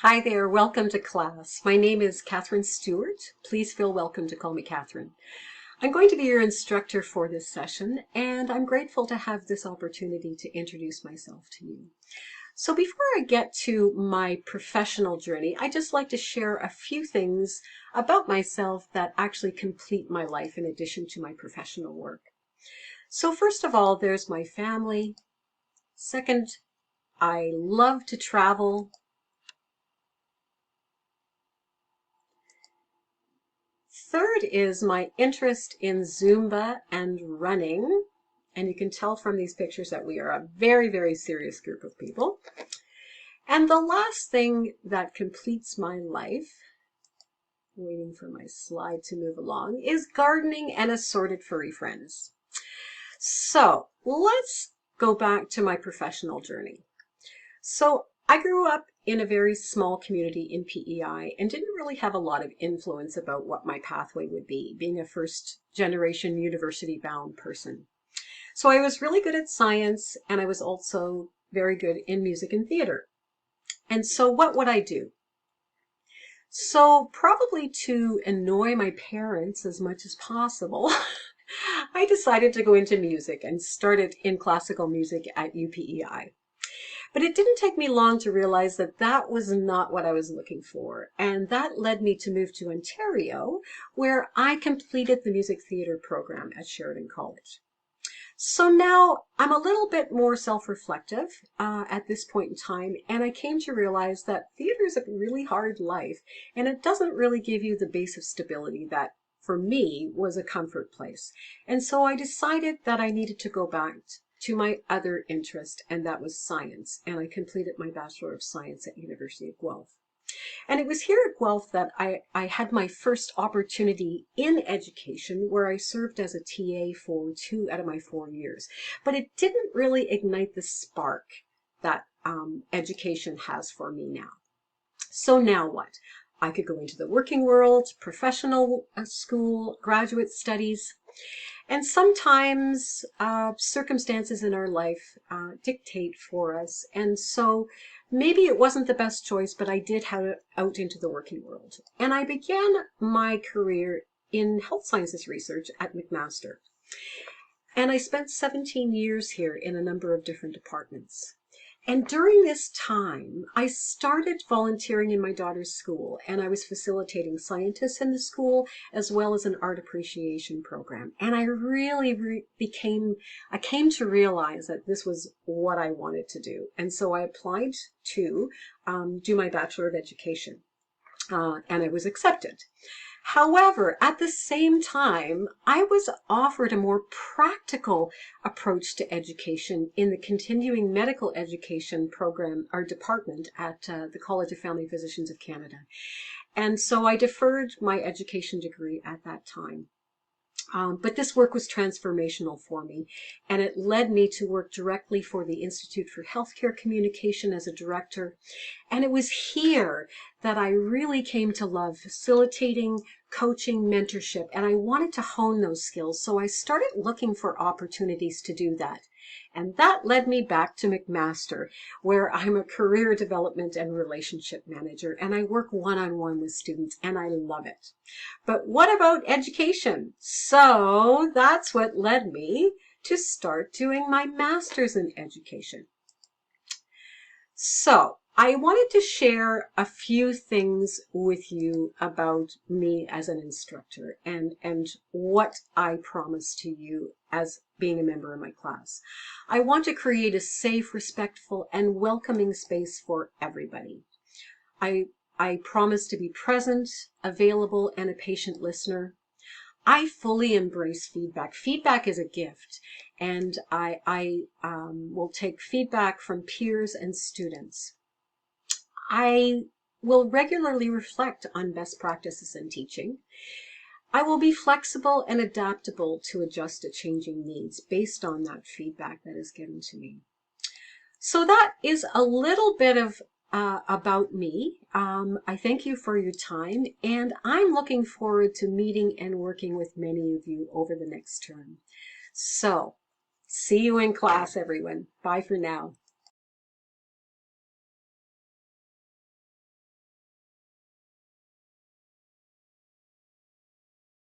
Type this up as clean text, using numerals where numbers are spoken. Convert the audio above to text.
Hi there, welcome to class. My name is Katheryne Stewart. Please feel welcome to call me Katheryne. I'm going to be your instructor for this session, and I'm grateful to have this opportunity to introduce myself to you. So before I get to my professional journey, I'd just like to share a few things about myself that actually complete my life in addition to my professional work. So first of all, there's my family. Second, I love to travel. Third is my interest in Zumba and running. And you can tell from these pictures that we are a very, very serious group of people. And the last thing that completes my life, waiting for my slide to move along, is gardening and assorted furry friends. So let's go back to my professional journey. So I grew up in a very small community in PEI and didn't really have a lot of influence about what my pathway would be, being a first generation university bound person. So I was really good at science, and I was also very good in music and theater. And so what would I do? So probably to annoy my parents as much as possible, I decided to go into music and started in classical music at UPEI. But it didn't take me long to realize that that was not what I was looking for. And that led me to move to Ontario, where I completed the music theater program at Sheridan College. So now I'm a little bit more self-reflective at this point in time, and I came to realize that theater is a really hard life, and it doesn't really give you the base of stability that, for me, was a comfort place. And so I decided that I needed to go back to my other interest, and that was science. And I completed my Bachelor of Science at University of Guelph. And it was here at Guelph that I had my first opportunity in education, where I served as a TA for 2 out of my 4 years. But it didn't really ignite the spark that education has for me now. So now what? I could go into the working world, professional school, graduate studies. And sometimes circumstances in our life dictate for us. And so maybe it wasn't the best choice, but I did head out into the working world. And I began my career in health sciences research at McMaster. And I spent 17 years here in a number of different departments. And during this time, I started volunteering in my daughter's school, and I was facilitating scientists in the school as well as an art appreciation program. And I really I came to realize that this was what I wanted to do. And so I applied to do my Bachelor of Education, and I was accepted. However, at the same time, I was offered a more practical approach to education in the continuing medical education program or department at the College of Family Physicians of Canada. And so I deferred my education degree at that time. But this work was transformational for me, and it led me to work directly for the Institute for Healthcare Communication as a director. And it was here that I really came to love facilitating, coaching, mentorship, and I wanted to hone those skills. So I started looking for opportunities to do that. And that led me back to McMaster, where I'm a career development and relationship manager, and I work one-on-one with students, and I love it. But what about education? So that's what led me to start doing my master's in education. So I wanted to share a few things with you about me as an instructor and what I promise to you as being a member of my class. I want to create a safe, respectful, and welcoming space for everybody. I promise to be present, available, and a patient listener. I fully embrace feedback. Feedback is a gift, and I will take feedback from peers and students. I will regularly reflect on best practices in teaching. I will be flexible and adaptable to adjust to changing needs based on that feedback that is given to me. So that is a little bit of about me. I thank you for your time, and I'm looking forward to meeting and working with many of you over the next term. So, see you in class, everyone. Bye for now.